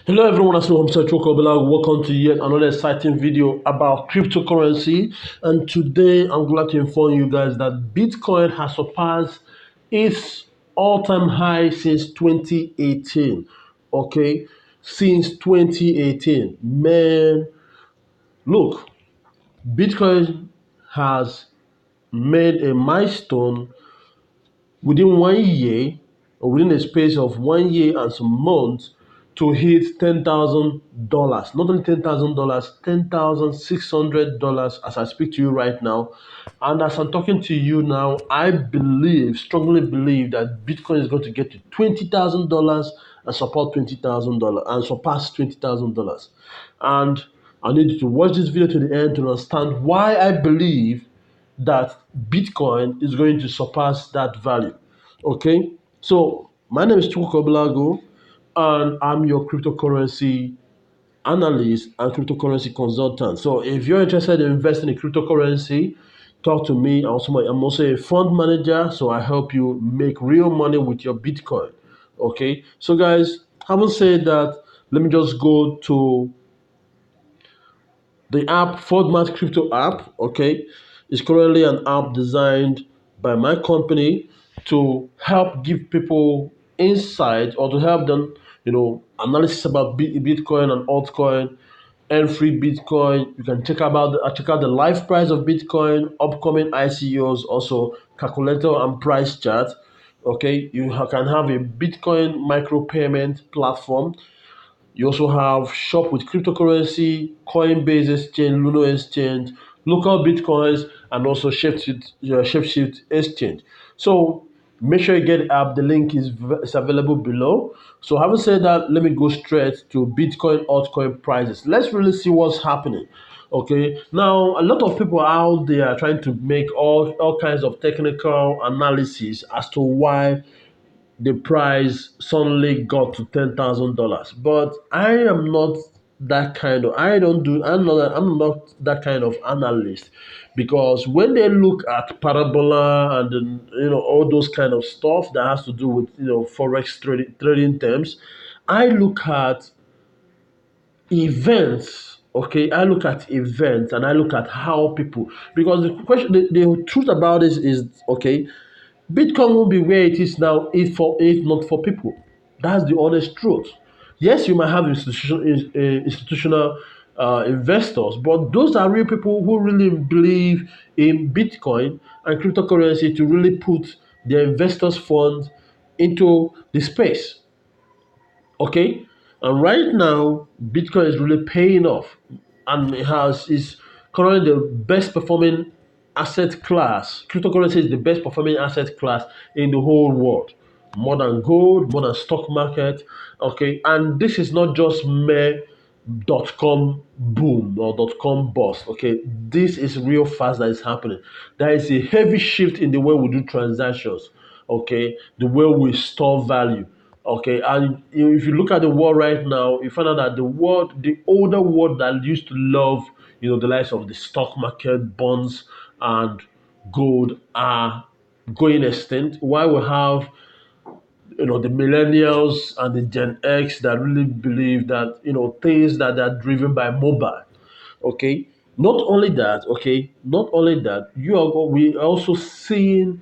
Hello everyone, I'm Sergio Kobela. Welcome to yet another exciting video about cryptocurrency. And today I'm glad to inform you guys that Bitcoin has surpassed its all-time high since 2018. Okay, since 2018, man, look, Bitcoin has made a milestone within 1 year, or within a space of 1 year and some months, to hit $10,000. Not only $10,000, $10,600 as I speak to you right now. And as I'm talking to you now, I believe, strongly believe that Bitcoin is going to get to $20,000 and support $20,000 and surpass $20,000. And I need you to watch this video to the end to understand why I believe that Bitcoin is going to surpass that value. Okay, so my name is Chukwuka Blago, and I'm your cryptocurrency analyst and cryptocurrency consultant. So if you're interested in investing in cryptocurrency, talk to me. I'm also a fund manager, so I help you make real money with your Bitcoin. Okay, so guys, having said that, let me just go to the app FODMAS Crypto app, okay, is currently an app designed by my company to help give people insight or to help them, analysis about Bitcoin and altcoin and free Bitcoin. You can check out the live price of Bitcoin, upcoming ICOs, also calculator and price chart. Okay, can have a Bitcoin micropayment platform. You also have shop with cryptocurrency, Coinbase Exchange, Luno Exchange, local bitcoins, and also ShapeShift Exchange. So make sure you get the app. The link is available below. So having said that, let me go straight to Bitcoin altcoin prices. Let's really see what's happening. Okay, now a lot of people out there are trying to make all kinds of technical analysis as to why the price suddenly got to $10,000. But I am not that kind of I'm not that kind of analyst, because when they look at parabola and then, all those kind of stuff that has to do with forex trading terms, I look at events. Okay, I look at events and I look at how people, because the truth about this is, okay, Bitcoin won't be where it is now if not for people. That's the honest truth. Yes, you might have institutional investors, but those are real people who really believe in Bitcoin and cryptocurrency to really put their investors' funds into the space. Okay, and right now Bitcoin is really paying off, and it has is currently the best performing asset class. Cryptocurrency is the best performing asset class in the whole world, more than gold, more than stock market. Okay, and this is not just mere .com boom or .com bust. Okay, this is real fast that is happening. There is a heavy shift in the way we do transactions. Okay, the way we store value. Okay, and if you look at the world right now, you find out that the older world that used to love, the likes of the stock market, bonds, and gold are going extinct. While we have, the millennials and the Gen X that really believe that, things that are driven by mobile. Okay, not only that, we are also seeing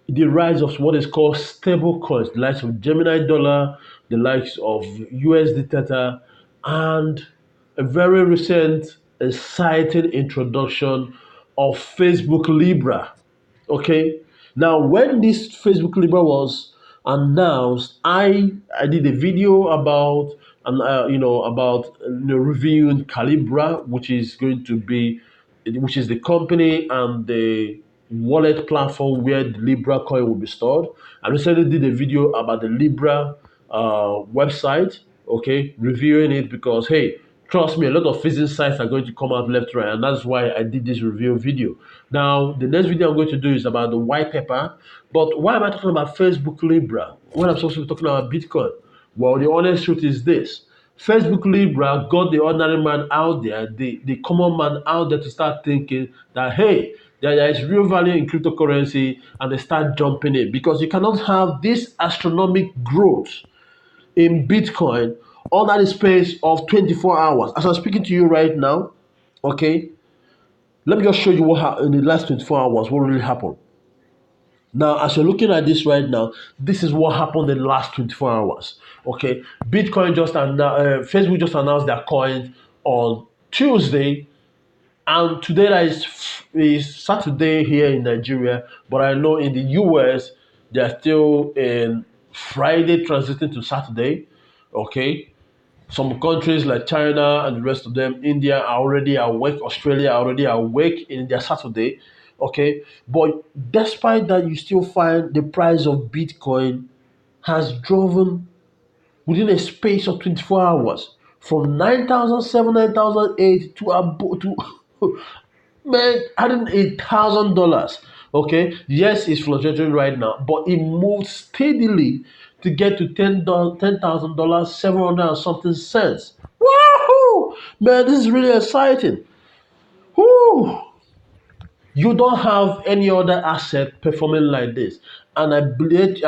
the rise of what is called stable coins, the likes of Gemini Dollar, the likes of USD Tether, and a very recent exciting introduction of Facebook Libra. Okay, now when this Facebook Libra was announced, I did a video about reviewing Calibra, which is the company and the wallet platform where the Libra coin will be stored. I recently did a video about the Libra website, okay, reviewing it, because hey, trust me, a lot of phishing sites are going to come out left, right, and that's why I did this review video. Now, the next video I'm going to do is about the white paper. But why am I talking about Facebook Libra when I'm supposed to be talking about Bitcoin? Well, the honest truth is this. Facebook Libra got the ordinary man out there, the common man out there, to start thinking that, hey, there is real value in cryptocurrency, and they start jumping in, because you cannot have this astronomical growth in Bitcoin under the space of 24 hours. As I'm speaking to you right now, okay, let me just show you what in the last 24 hours, what really happened. Now, as you're looking at this right now, this is what happened in the last 24 hours. Okay, Bitcoin Facebook just announced their coin on Tuesday, and today is Saturday here in Nigeria, but I know in the US they are still in Friday transiting to Saturday. Okay, some countries like China and the rest of them, India are already awake, Australia are already awake in their Saturday. Okay, but despite that, you still find the price of Bitcoin has driven within a space of 24 hours from 9,007, 9,008 to about to man adding $1,000. Okay, yes, it's fluctuating right now, but it moved steadily to get to $10,000, 700 and something cents. Woohoo! Man, this is really exciting. Woo! You don't have any other asset performing like this. And I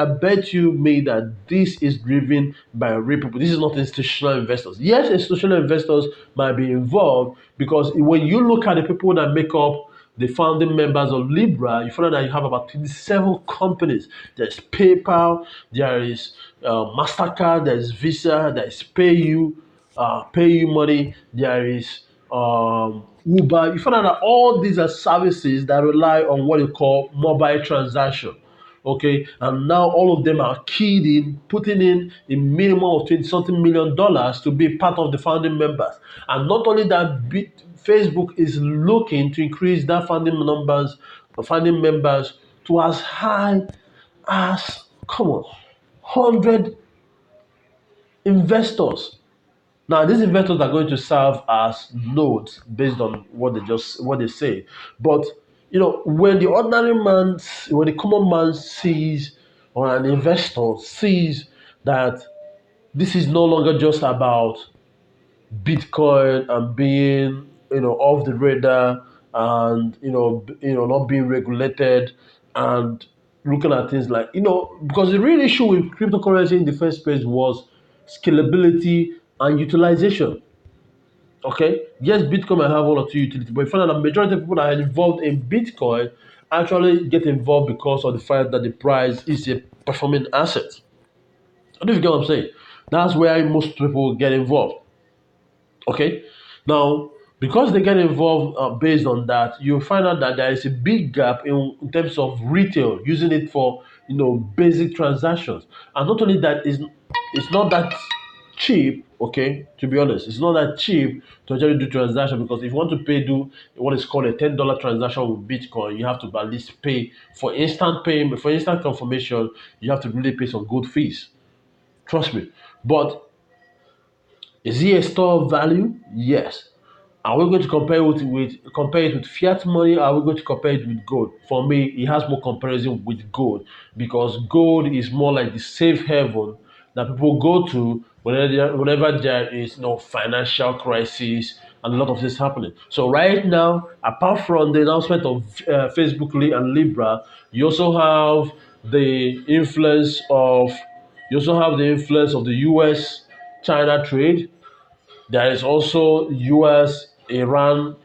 bet you me that this is driven by real people. This is not institutional investors. Yes, institutional investors might be involved because when you look at the people that make up the founding members of Libra, you find out that you have about 27 companies. There's PayPal, there is MasterCard, there's Visa, there's PayU money, there is Uber. You find out that all these are services that rely on what you call mobile transaction. Okay, and now all of them are keyed in, putting in a minimum of 20 something million dollars to be part of the founding members. And not only that, Facebook is looking to increase that founding members to as high as, come on, 100 investors. Now, these investors are going to serve as nodes based on what they say. But when when the common man sees, or an investor sees that this is no longer just about Bitcoin and being off the radar, and not being regulated, and looking at things like because the real issue with cryptocurrency in the first place was scalability and utilization. Okay, yes, Bitcoin might have one or two utility, but you find that the majority of people that are involved in Bitcoin actually get involved because of the fact that the price is a performing asset. I don't know if you get what I'm saying. That's where most people get involved. Okay, now because they get involved based on that, you find out that there is a big gap in terms of retail using it for basic transactions, and not only that, it's not that cheap. Okay, to be honest, it's not that cheap to actually do transaction, because if you want to do what is called a $10 transaction with Bitcoin, you have to at least pay for instant payment, for instant confirmation. You have to really pay some good fees. Trust me. But is he a store of value? Yes. Are we going to compare it with fiat money? Or are we going to compare it with gold? For me, it has more comparison with gold, because gold is more like the safe haven that people go to whenever there is no financial crisis and a lot of this happening. So right now, apart from the announcement of Facebook and Libra, you also have the influence of the U.S. China trade. There is also US Iran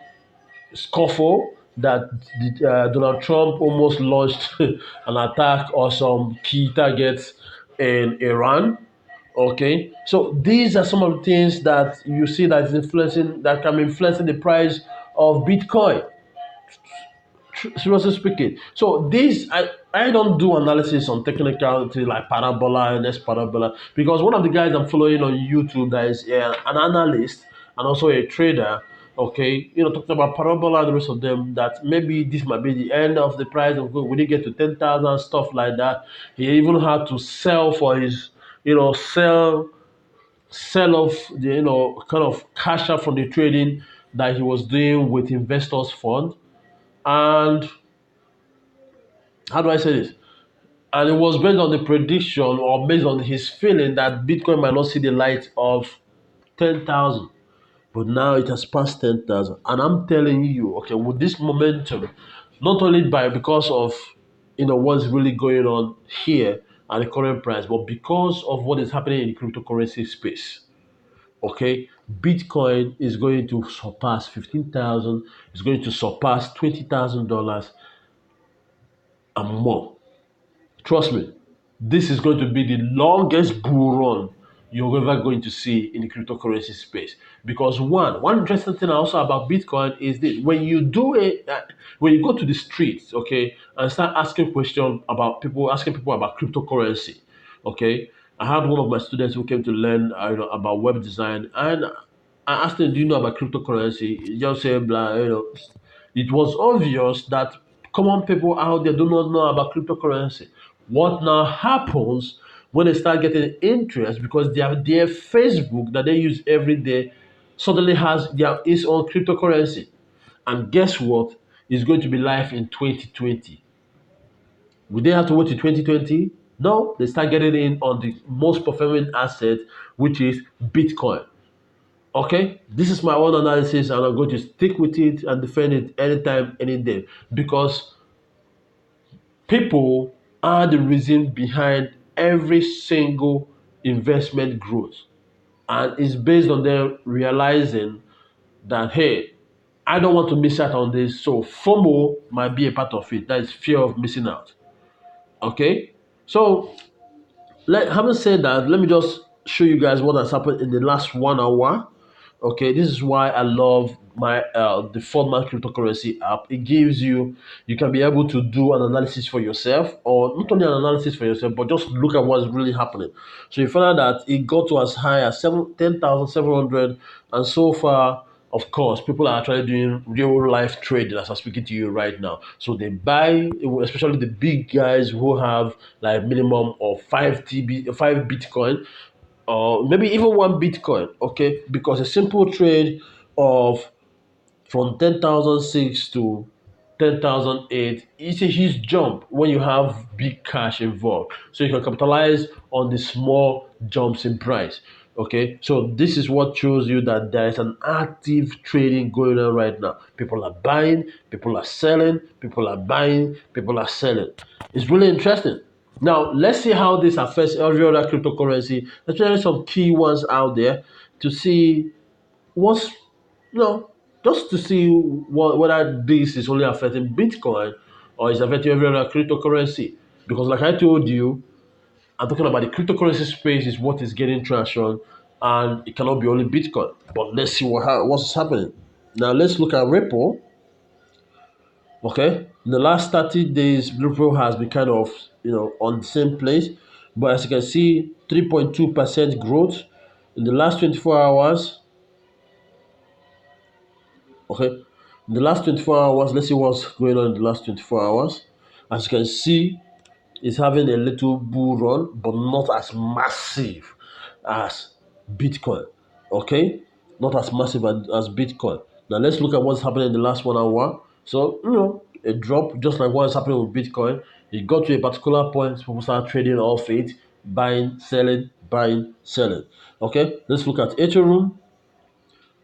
scuffle that Donald Trump almost launched an attack on some key targets in Iran. Okay, so these are some of the things that you see that can be influencing the price of Bitcoin. Seriously speaking, so this I don't do analysis on technicality like parabola and S parabola, because one of the guys I'm following on YouTube that is an analyst and also a trader. Okay, talking about parabola and the rest of them, that maybe this might be the end of the price of gold. We did get to 10,000, stuff like that. He even had to sell for his sell off the kind of cash out from the trading that he was doing with investors fund. And how do I say this? And it was based on the prediction, or based on his feeling, that Bitcoin might not see the light of 10,000. But now it has passed 10,000. And I'm telling you, okay, with this momentum, not only because of what's really going on here at the current price, but because of what is happening in the cryptocurrency space. Okay, Bitcoin is going to surpass 15,000. It's going to surpass $20,000 and more. Trust me, this is going to be the longest bull run you're ever going to see in the cryptocurrency space. Because one interesting thing also about Bitcoin is this: when you do it, when you go to the streets, okay, and start asking questions about people, asking people about cryptocurrency, okay. I had one of my students who came to learn, about web design, and I asked him, "Do you know about cryptocurrency?" He just said, "Blah." It was obvious that common people out there do not know about cryptocurrency. What now happens when they start getting interest because their Facebook that they use every day suddenly has its own cryptocurrency. And guess what? It's going to be live in 2020. Will they have to wait till 2020? No, they start getting in on the most performing asset, which is Bitcoin. Okay, this is my own analysis, and I'm going to stick with it and defend it anytime, any day, because people are the reason behind every single investment growth. And it's based on them realizing that, hey, I don't want to miss out on this. So FOMO might be a part of it. That is fear of missing out. Okay. So having said that, let me just show you guys what has happened in the last 1 hour. Okay, this is why I love my the format cryptocurrency app. It gives you can be able to do an analysis for yourself, or not only an analysis for yourself, but just look at what's really happening. So you find out that it got to as high as 10,700, and so far, of course, people are actually doing real life trading as I'm speaking to you right now. So they buy, especially the big guys who have like minimum of 5 Bitcoin, or maybe even 1 Bitcoin, okay? Because a simple trade of from 10,006 to 10,008 is a huge jump when you have big cash involved. So you can capitalize on the small jumps in price. Okay, so this is what shows you that there is an active trading going on right now. People are buying, people are selling, people are buying, people are selling. It's really interesting. Now, let's see how this affects every other cryptocurrency, especially some key ones out there, to see what's no, just to see whether this is only affecting Bitcoin or is affecting every other cryptocurrency. Because, like I told you, I'm talking about the cryptocurrency space is what is getting traction, and it cannot be only Bitcoin. But let's see what's happening. Now, let's look at Ripple. Okay, in the last 30 days, Ripple has been kind of on the same place, but as you can see, 3.2% growth in the last 24 hours. Okay, in the last 24 hours, let's see what's going on in the last 24 hours. As you can see, it's having a little bull run, but not as massive as Bitcoin. Okay, not as massive as Bitcoin. Now let's look at what's happening in the last 1 hour. So a drop just like what's happening with Bitcoin. It got to a particular point, people start trading off it, buying, selling, buying, selling. Okay, let's look at Ethereum.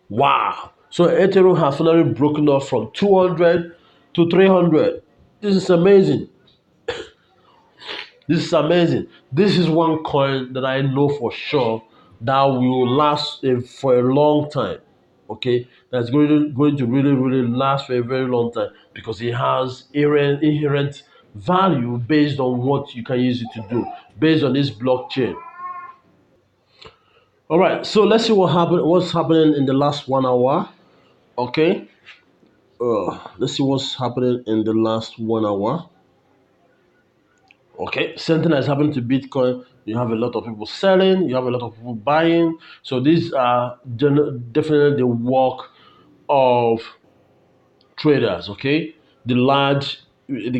Wow. So Ethereum has finally broken off from 200 to 300. This is amazing. This is amazing. This is one coin that I know for sure that will last for a long time. Okay, that's going to really really last for a very long time because it has inherent value based on what you can use it to do, based on this blockchain. All right, so let's see what's happening in the last 1 hour. Okay, let's see what's happening in the last 1 hour. Okay, same thing has happened to Bitcoin. You have a lot of people selling, you have a lot of people buying. So these are definitely the work of traders. Okay, the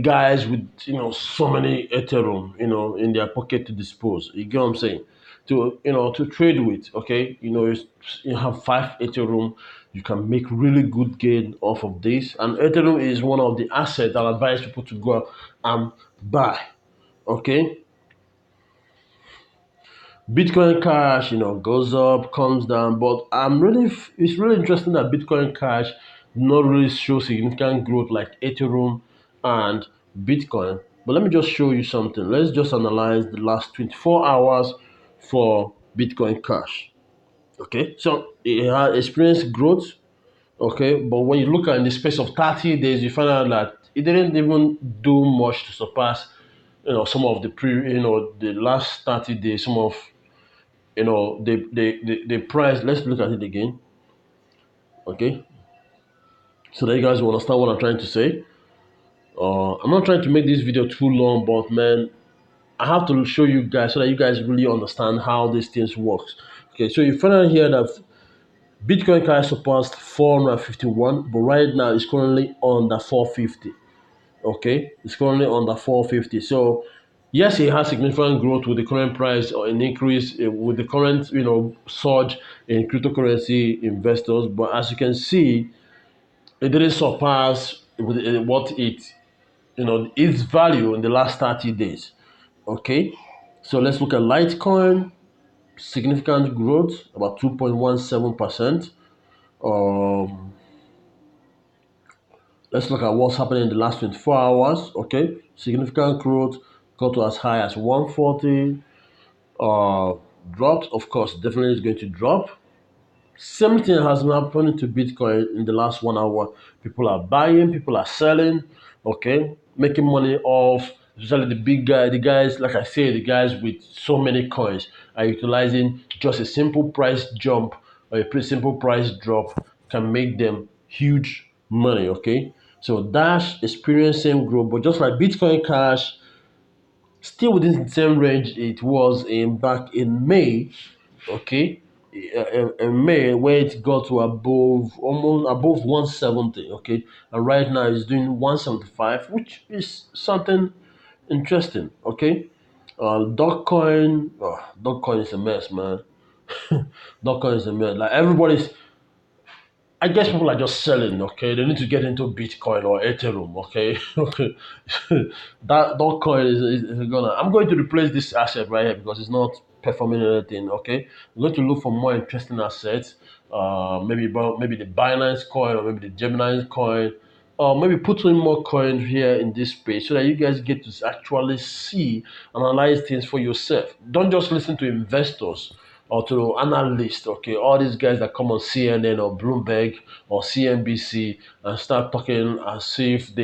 guys with so many Ethereum in their pocket to dispose. You get what I'm saying? To trade with. Okay, you have 5 Ethereum. You can make really good gain off of this, and Ethereum is one of the assets that I advise people to go out and buy. Okay, Bitcoin Cash, goes up, comes down, but it's really interesting that Bitcoin Cash not really show significant growth like Ethereum and Bitcoin. But let me just show you something. Let's just analyze the last 24 hours for Bitcoin Cash. Okay, so it has experienced growth. Okay, but when you look at in the space of 30 days, you find out that it didn't even do much to surpass, some of the the last 30 days, some of, the price. Let's look at it again. Okay, so that you guys will understand what I'm trying to say. I'm not trying to make this video too long, but man, I have to show you guys so that you guys really understand how these things works. Okay, so you find out here that Bitcoin Cash surpassed 451, but right now it's currently under 450. Okay, it's currently under 450. So yes, it has significant growth with the current price or an increase with the current surge in cryptocurrency investors. But as you can see, it didn't surpass what its value in the last 30 days. Okay, so let's look at Litecoin. Significant growth, about 2.17%. Um, let's look at what's happening in the last 24 hours. Okay, significant growth, got to as high as 140. Uh, Dropped, of course, definitely is going to drop. Same thing has been happening to Bitcoin in the last 1 hour. People are buying, people are selling, okay, making money off, especially the big guy, the guys, like I say, the guys with so many coins are utilizing just a simple price jump or a pretty simple price drop can make them huge money, okay? So Dash experiencing growth, but just like Bitcoin Cash, still within the same range it was in back in May, okay, in May where it got to above almost above 170, okay, and right now it's doing 175, which is something interesting, okay. Dogecoin is a mess, man. Dogecoin is a mess. Like everybody's I guess people are just selling, okay? They need to get into Bitcoin or Ethereum, okay? Okay. That coin is gonna. I'm going to replace this asset right here because it's not performing anything, okay? I'm going to look for more interesting assets. Maybe the Binance coin or maybe the Gemini coin, or maybe put in more coins here in this space so that you guys get to actually see, analyze things for yourself. Don't just listen to investors or to analysts, okay, all these guys that come on CNN or Bloomberg or CNBC and start talking as if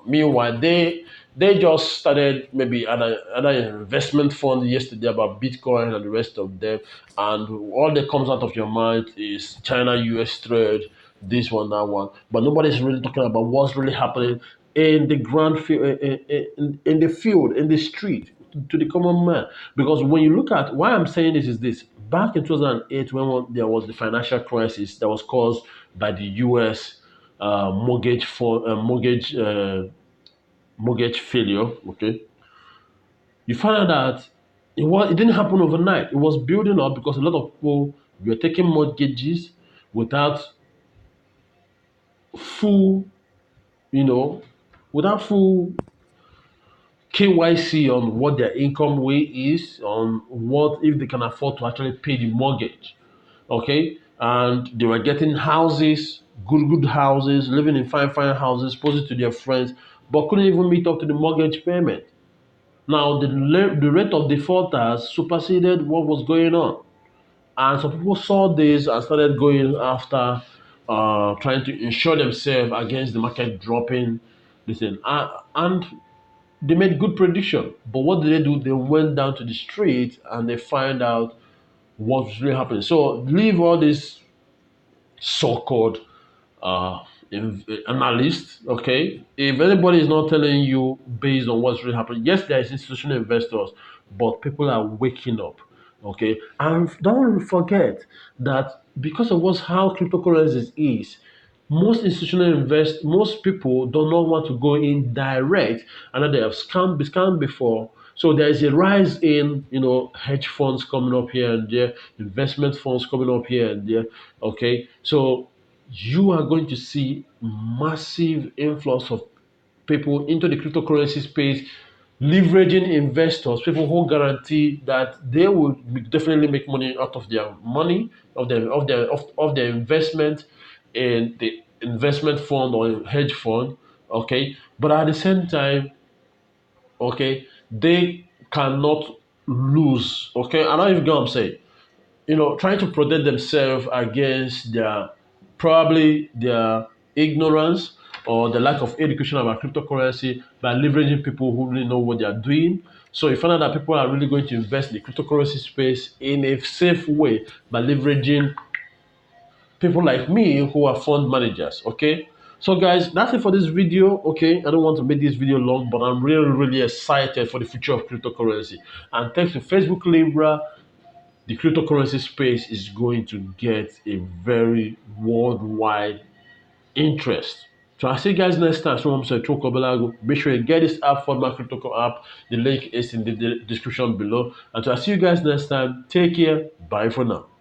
meanwhile they just started maybe other investment fund yesterday about Bitcoin and the rest of them, and all that comes out of your mind is China US trade, this one, that one, but nobody's really talking about what's really happening in the ground field, in the field, in the street, to the common man. Because when you look at why I'm saying this is this: back in 2008, when there was the financial crisis that was caused by the U.S. Mortgage failure. Okay, you find out that it didn't happen overnight. It was building up because a lot of people were taking mortgages without full, you know, without full KYC on what their income way is, on what if they can afford to actually pay the mortgage. Okay, and they were getting houses, good houses, living in fine houses, posted to their friends, but couldn't even meet up to the mortgage payment. Now the rate of defaulters superseded what was going on, and some people saw this and started going after, trying to insure themselves against the market dropping. Listen, and they made good prediction. But what did they do? They went down to the street and they find out what's really happening. So leave all this so-called uh, analyst. Okay, if anybody is not telling you based on what's really happening, yes, there is institutional investors, but people are waking up. Okay, and don't forget that because of what's how cryptocurrencies is, most people do not want to go in direct, and that they have been scammed before. So there is a rise in hedge funds coming up here and there, investment funds coming up here and there. Okay, so you are going to see massive influx of people into the cryptocurrency space, leveraging investors, people who guarantee that they will definitely make money out of their money, of their investment in the investment fund or hedge fund. Okay, but at the same time, okay, they cannot lose. Okay, I don't even know what I'm saying. trying to protect themselves against their probably their ignorance or the lack of education about cryptocurrency by leveraging people who really know what they are doing. So you find out that people are really going to invest in the cryptocurrency space in a safe way by leveraging people like me who are fund managers. Okay. So guys, that's it for this video. Okay, I don't want to make this video long, but I'm really, really excited for the future of cryptocurrency. And thanks to Facebook Libra, the cryptocurrency space is going to get a very worldwide interest. So I'll see you guys next time. So I'm saying Belago. Make sure you get this app for my crypto app. The link is in the description below. And so I'll see you guys next time. Take care. Bye for now.